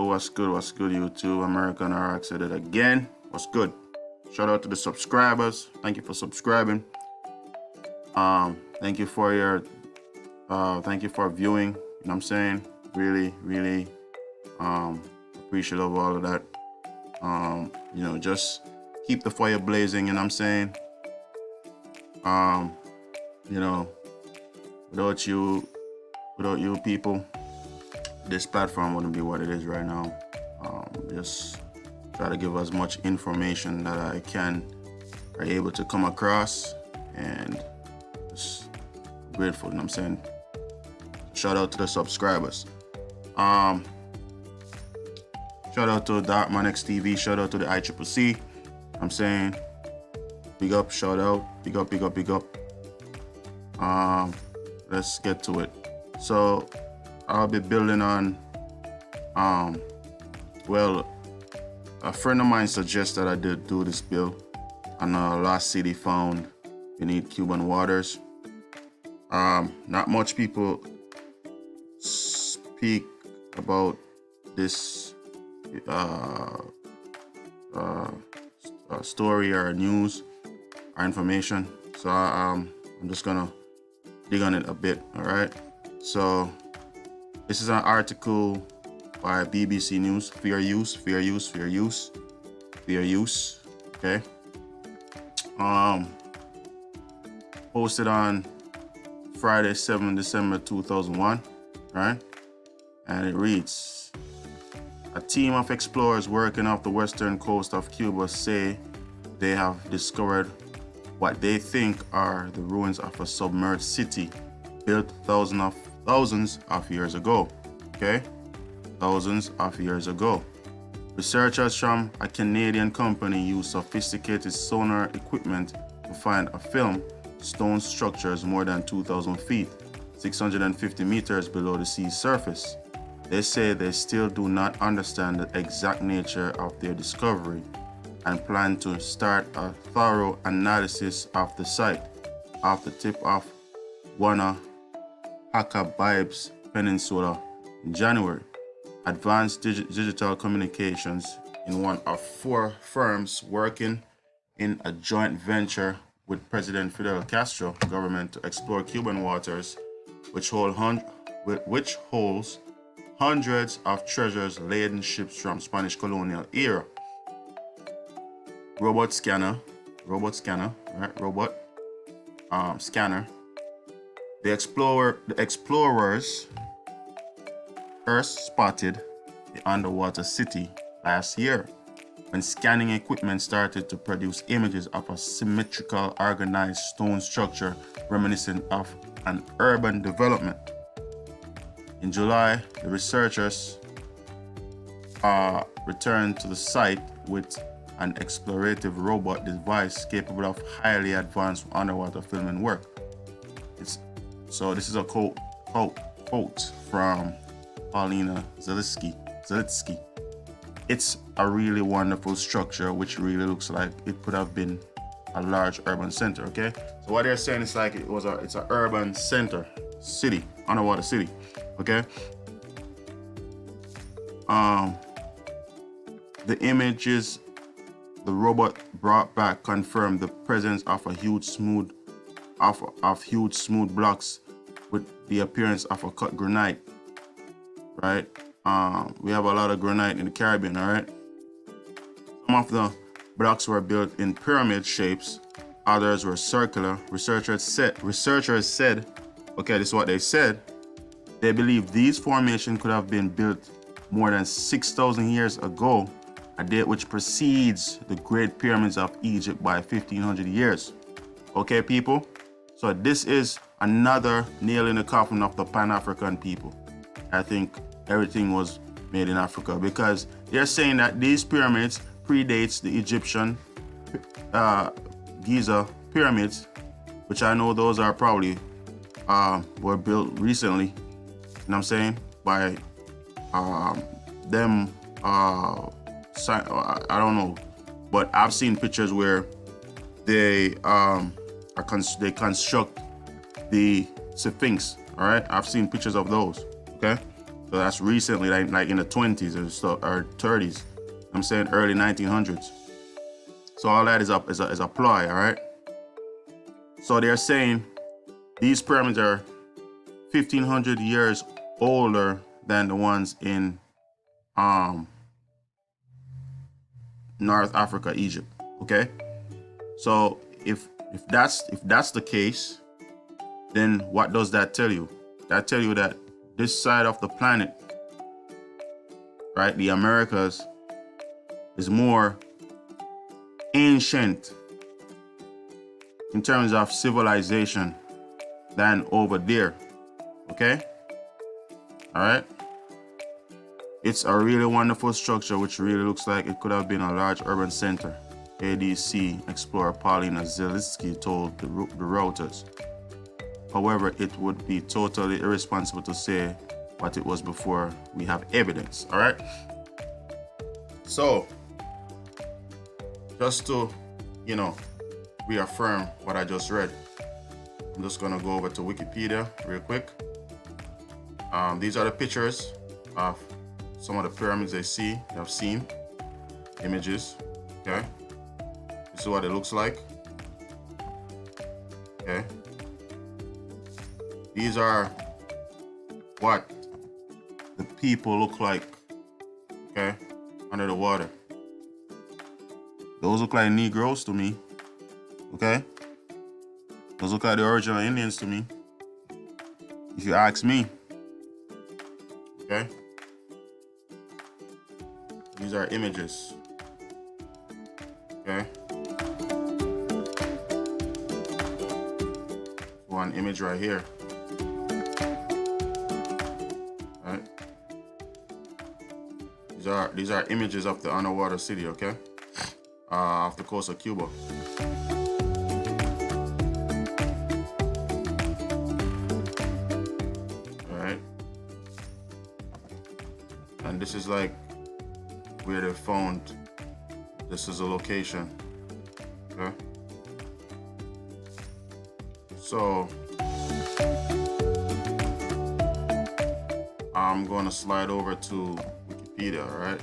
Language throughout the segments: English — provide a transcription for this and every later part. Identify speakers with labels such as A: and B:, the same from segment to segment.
A: What's good, YouTube? American RX at it again. What's good? Shout out to the subscribers. Thank you for subscribing. Thank you for your thank you for viewing. You know what I'm saying? Really appreciative of all of that. Just keep the fire blazing, you know what I'm saying? Without you people, this platform wouldn't be what it is right now. Just try to give as much information that I can are able to come across, and just grateful, you know what I'm saying? Shout out to the subscribers. Shout out to Darkman XTV, shout out to the ICCC. I'm saying big up, shout out, big up. Let's get to it. So I'll be building on a friend of mine suggested I did do this build on a lost city found beneath Cuban waters. Not much people speak about this story or news or information, so I'm just gonna dig on it a bit. All right, so this is an article by BBC News. Fair use. Okay. Posted on Friday, 7 December 2001. Right, and it reads: a team of explorers working off the western coast of Cuba say they have discovered what they think are the ruins of a submerged city built thousands of years ago. Okay, thousands of years ago. Researchers from a Canadian company used sophisticated sonar equipment to find a film stone structures more than 2,000 feet, 650 meters below the sea surface. They say they still do not understand the exact nature of their discovery and plan to start a thorough analysis of the site off the tip of Guanahacabibes Peninsula in January. Advanced Digital Communications, in one of four firms working in a joint venture with President Fidel Castro government to explore Cuban waters, which holds hundreds of treasures-laden ships from Spanish colonial era. Robot scanner. The explorers first spotted the underwater city last year when scanning equipment started to produce images of a symmetrical, organized stone structure reminiscent of an urban development. In July, the researchers returned to the site with an explorative robot device capable of highly advanced underwater filming work. So this is a quote from Paulina Zalitsky. It's a really wonderful structure which really looks like it could have been a large urban center. Okay, so what they're saying is like it's an urban center, city, underwater city. Okay. The images the robot brought back confirmed the presence of a huge smooth blocks with the appearance of a cut granite. Right. We have a lot of granite in the Caribbean. All right. Some of the blocks were built in pyramid shapes. Others were circular. Researchers said, okay, this is what they said. They believe these formations could have been built more than 6,000 years ago, a date which precedes the Great Pyramids of Egypt by 1,500 years. Okay, people? So this is another nail in the coffin of the Pan-African people. I think everything was made in Africa, because they're saying that these pyramids predates the Egyptian Giza pyramids, which I know those are probably were built recently, you know what I'm saying, by them, I don't know, but I've seen pictures where they construct the Sphinx. All right, I've seen pictures of those. Okay, So that's recently, like in the 20s or stuff, or 30s. I'm saying early 1900s. So all that is a ploy, all right? So they're saying these pyramids are 1,500 years older than the ones in North Africa, Egypt. Okay, so if that's the case, then what does that tell you? That tell you that this side of the planet, right, the Americas, is more ancient in terms of civilization than over there. Okay, all right. It's a really wonderful structure which really looks like it could have been a large urban center, ADC explorer Paulina Zelinsky told the Reuters. However, it would be totally irresponsible to say what it was before we have evidence, all right? So, just to, reaffirm what I just read, I'm just gonna go over to Wikipedia real quick. These are the pictures of some of the pyramids they have seen, images, okay? This is what it looks like, okay? These are what the people look like, okay, under the water. Those look like Negroes to me, okay? Those look like the original Indians to me, if you ask me, okay? These are images, okay? One image right here, right? These are images of the underwater city, okay? Off the coast of Cuba. All right, and this is like where they found, this is a location, okay? So I'm going to slide over to Wikipedia, all right?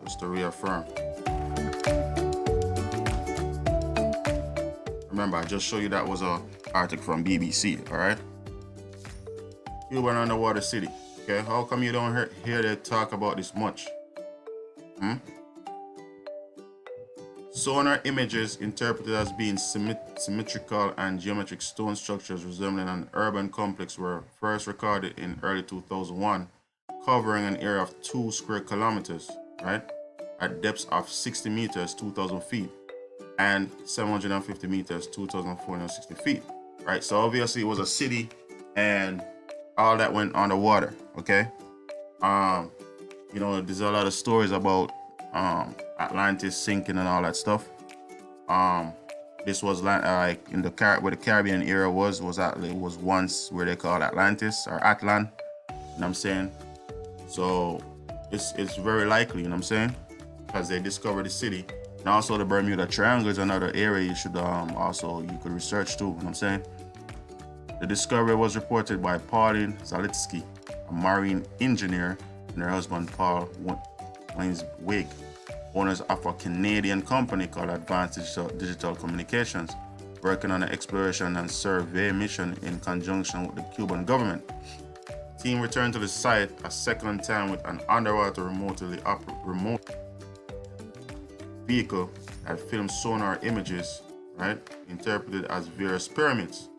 A: Just to reaffirm. Remember, I just showed you that was an article from BBC, all right? Cuba underwater city. Okay, how come you don't hear they talk about this much? Sonar images interpreted as being symmetrical and geometric stone structures resembling an urban complex were first recorded in early 2001, covering an area of 2 square kilometers, right? At depths of 60 meters, 2,000 feet, and 750 meters, 2,460 feet, right? So obviously it was a city and all that went underwater, okay? There's a lot of stories about Atlantis sinking and all that stuff. This was like in the where the Caribbean era was once where they called Atlantis or Atlan, you know what I'm saying? So it's very likely, you know what I'm saying? Because they discovered the city. And also the Bermuda Triangle is another area you should you could research too, you know what I'm saying? The discovery was reported by Pauline Zelinsky, a marine engineer, and her husband Paul Wig, owners of a Canadian company called Advanced Digital Communications, working on an exploration and survey mission in conjunction with the Cuban government. The team returned to the site a second time with an underwater remote vehicle that filmed sonar images, right, interpreted as various pyramids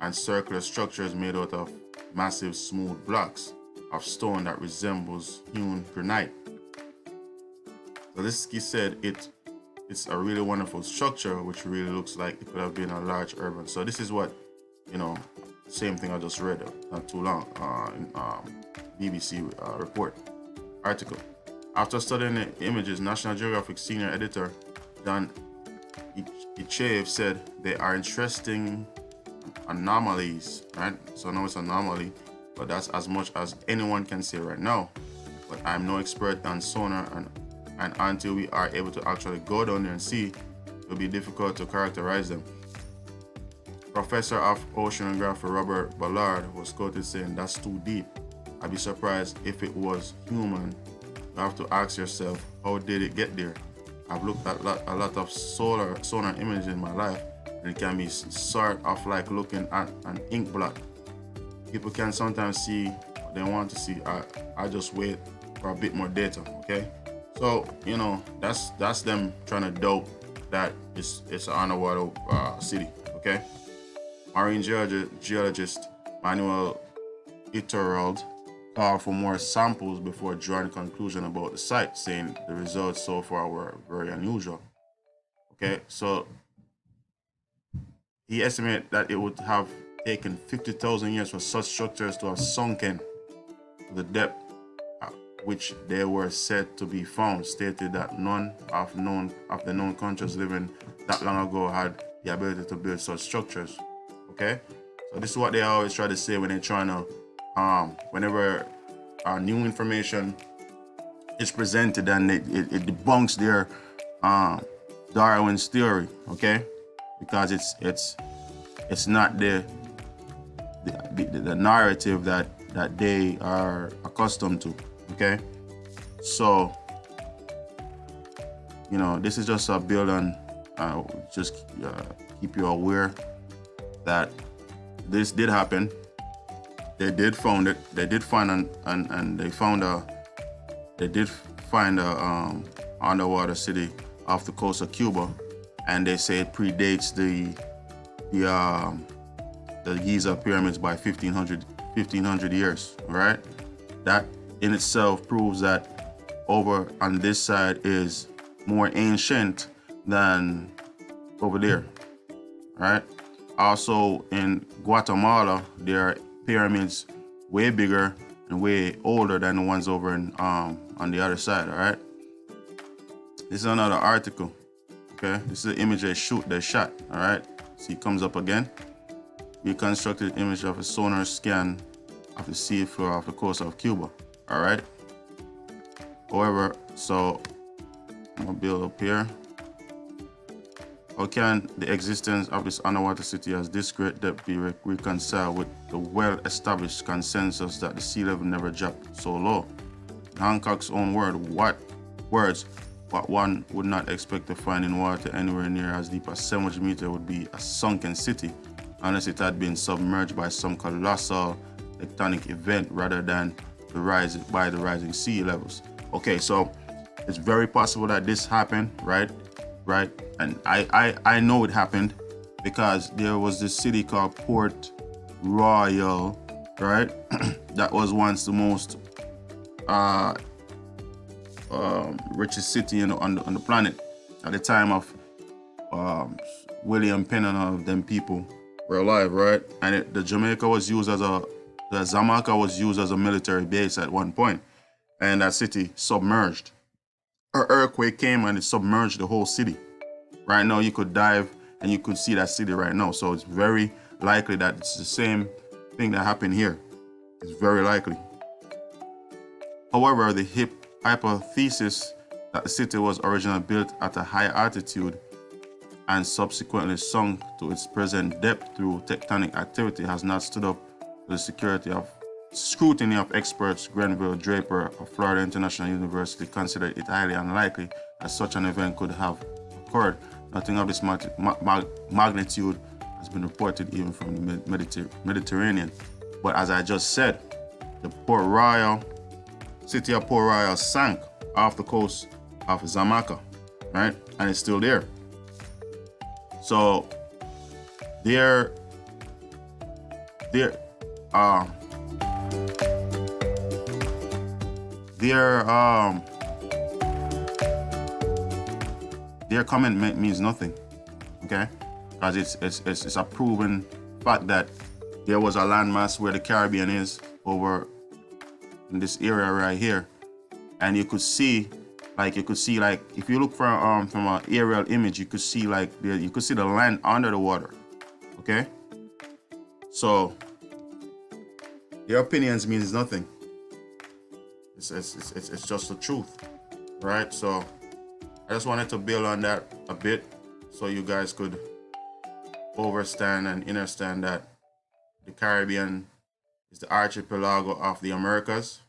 A: and circular structures made out of massive smooth blocks of stone that resembles hewn granite. Zelinsky said it's a really wonderful structure which really looks like it could have been a large urban. So this is what, same thing I just read not too long in BBC report article. After studying the images, National Geographic senior editor Dan Ichaev said they are interesting anomalies, right? So I know it's an anomaly, but that's as much as anyone can say right now. But I'm no expert on sonar, and until we are able to actually go down there and see, it will be difficult to characterize them. Professor of oceanography Robert Ballard was quoted saying, "That's too deep. I'd be surprised if it was human. You have to ask yourself, how did it get there? I've looked at a lot of sonar images in my life, and it can be sort of like looking at an ink blot. People can sometimes see what they want to see. I just wait for a bit more data, okay? So, you know, that's them trying to doubt that it's an underwater city, okay? Marine geologist Manuel Iturralde called for more samples before drawing a conclusion about the site, saying the results so far were very unusual. Okay, so he estimated that it would have taken 50,000 years for such structures to have sunken to the depth at which they were said to be found, stated that none of the known countries living that long ago had the ability to build such structures. Okay, so this is what they always try to say when they're trying to, whenever new information is presented and it debunks their Darwin's theory. Okay, because it's not the narrative that they are accustomed to. Okay, so you know, this is just a build on just keep you aware that this did happen. They did find it. They did find they did find a underwater city off the coast of Cuba, and they say it predates the Giza pyramids by 1500 years. All right, that in itself proves that over on this side is more ancient than over there. All right. Also in Guatemala, there are pyramids way bigger and way older than the ones over in on the other side. All right. This is another article. Okay, this is an image they shot. All right. See, it comes up again. Reconstructed image of a sonar scan of the sea floor off the coast of Cuba. All right. However, so I'm gonna build up here. How can the existence of this underwater city as this great depth be reconciled with the well-established consensus that the sea level never dropped so low? In Hancock's own words, what one would not expect to find in water anywhere near as deep as 700 meters would be a sunken city, unless it had been submerged by some colossal tectonic event rather than the rising sea levels. Okay, so it's very possible that this happened, right? And I know it happened because there was this city called Port Royal, right? That was once the most richest city on the planet at the time of William Penn and all of them people were alive, right? And the Jamaica was used as the Zamaica was used as a military base at one point, and that city submerged. An earthquake came and it submerged the whole city. Right now, you could dive and you could see that city right now. So it's very likely that it's the same thing that happened here. It's very likely. However, the hypothesis that the city was originally built at a high altitude and subsequently sunk to its present depth through tectonic activity has not stood up to the scrutiny of experts. Grenville Draper of Florida International University considered it highly unlikely that such an event could have occurred. Nothing of this magnitude has been reported even from the Mediterranean. But as I just said, the city of Port Royal sank off the coast of Jamaica, right? And it's still there. So there their comment means nothing, okay? Because it's a proven fact that there was a landmass where the Caribbean is over in this area right here, and you could see like if you look from an aerial image, you could see the land under the water, okay? So their opinions means nothing. It's just the truth, right? So I just wanted to build on that a bit so you guys could understand that the Caribbean is the archipelago of the Americas.